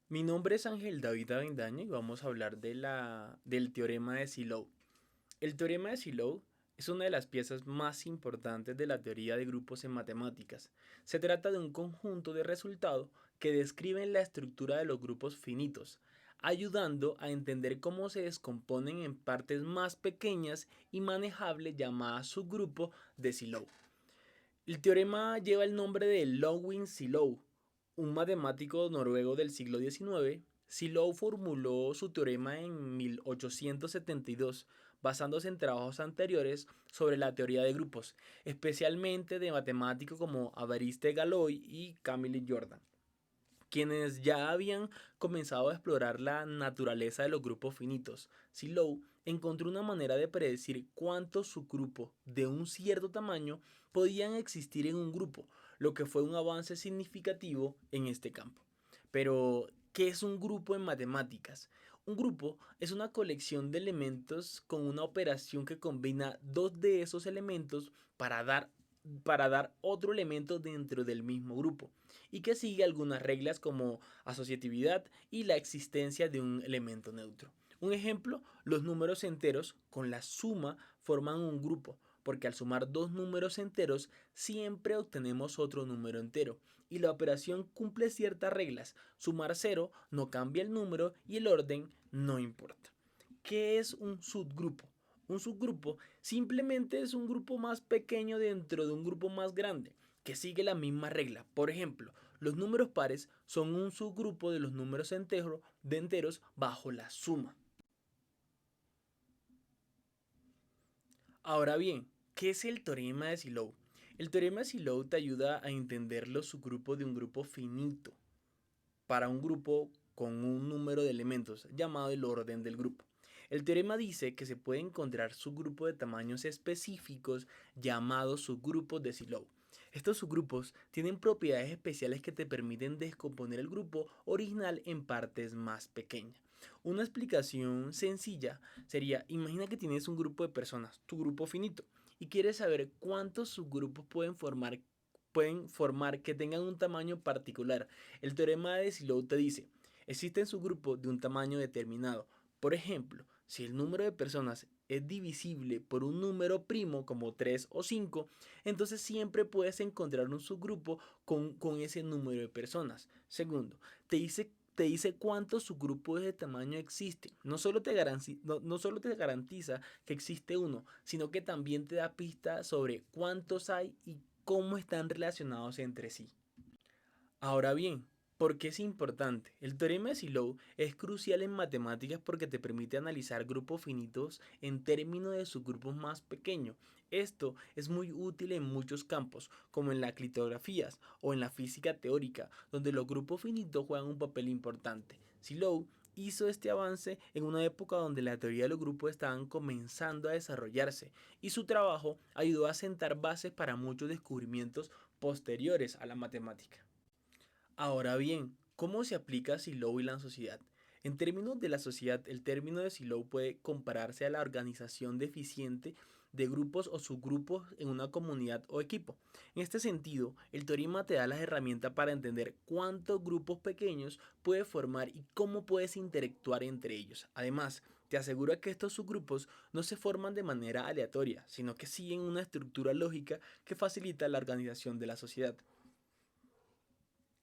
Mi nombre es Ángel David Avendaño y vamos a hablar del teorema de Solow. El teorema de Solow es una de las piezas más importantes de la teoría de grupos en matemáticas. Se trata de un conjunto de resultados que describen la estructura de los grupos finitos, ayudando a entender cómo se descomponen en partes más pequeñas y manejables llamadas subgrupos de Solow. El teorema lleva el nombre de Lowin-Solow, un matemático noruego del siglo XIX. Solow formuló su teorema en 1872, basándose en trabajos anteriores sobre la teoría de grupos, especialmente de matemáticos como Évariste Galois y Camille Jordan, quienes ya habían comenzado a explorar la naturaleza de los grupos finitos. Solow encontró una manera de predecir cuántos subgrupos de un cierto tamaño podían existir en un grupo, lo que fue un avance significativo en este campo. Pero, ¿qué es un grupo en matemáticas? Un grupo es una colección de elementos con una operación que combina dos de esos elementos para dar otro elemento dentro del mismo grupo y que sigue algunas reglas como asociatividad y la existencia de un elemento neutro. Un ejemplo, los números enteros con la suma forman un grupo, porque al sumar dos números enteros siempre obtenemos otro número entero y la operación cumple ciertas reglas. Sumar cero no cambia el número y el orden no importa. ¿Qué es un subgrupo? Un subgrupo simplemente es un grupo más pequeño dentro de un grupo más grande que sigue la misma regla. Por ejemplo, los números pares son un subgrupo de los números enteros bajo la suma. Ahora bien, ¿qué es el teorema de Solow? El teorema de Solow te ayuda a entender los subgrupos de un grupo finito para un grupo con un número de elementos llamado el orden del grupo. El teorema dice que se puede encontrar subgrupos de tamaños específicos llamados subgrupos de Solow. Estos subgrupos tienen propiedades especiales que te permiten descomponer el grupo original en partes más pequeñas. Una explicación sencilla sería: imagina que tienes un grupo de personas, tu grupo finito, y quieres saber cuántos subgrupos pueden formar que tengan un tamaño particular. El teorema de Solow te dice: existen subgrupos de un tamaño determinado. Por ejemplo, si el número de personas es divisible por un número primo como 3 o 5, entonces siempre puedes encontrar un subgrupo con ese número de personas. Segundo, te dice cuántos subgrupos de tamaño existen. No solo te garantiza que existe uno, sino que también te da pistas sobre cuántos hay y cómo están relacionados entre sí. Ahora bien, ¿por qué es importante? El teorema de Solow es crucial en matemáticas porque te permite analizar grupos finitos en términos de subgrupos más pequeños. Esto es muy útil en muchos campos, como en las criptografías o en la física teórica, donde los grupos finitos juegan un papel importante. Solow hizo este avance en una época donde la teoría de los grupos estaban comenzando a desarrollarse y su trabajo ayudó a sentar bases para muchos descubrimientos posteriores a la matemática. Ahora bien, ¿cómo se aplica Solow y la sociedad? En términos de la sociedad, el término de Solow puede compararse a la organización deficiente de grupos o subgrupos en una comunidad o equipo. En este sentido, el teorema te da las herramientas para entender cuántos grupos pequeños puedes formar y cómo puedes interactuar entre ellos. Además, te asegura que estos subgrupos no se forman de manera aleatoria, sino que siguen una estructura lógica que facilita la organización de la sociedad.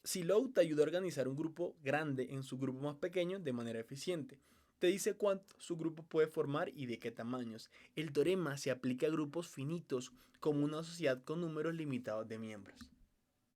Solow te ayuda a organizar un grupo grande en subgrupos más pequeños de manera eficiente. Te dice cuánto su grupo puede formar y de qué tamaños. El teorema se aplica a grupos finitos como una sociedad con números limitados de miembros.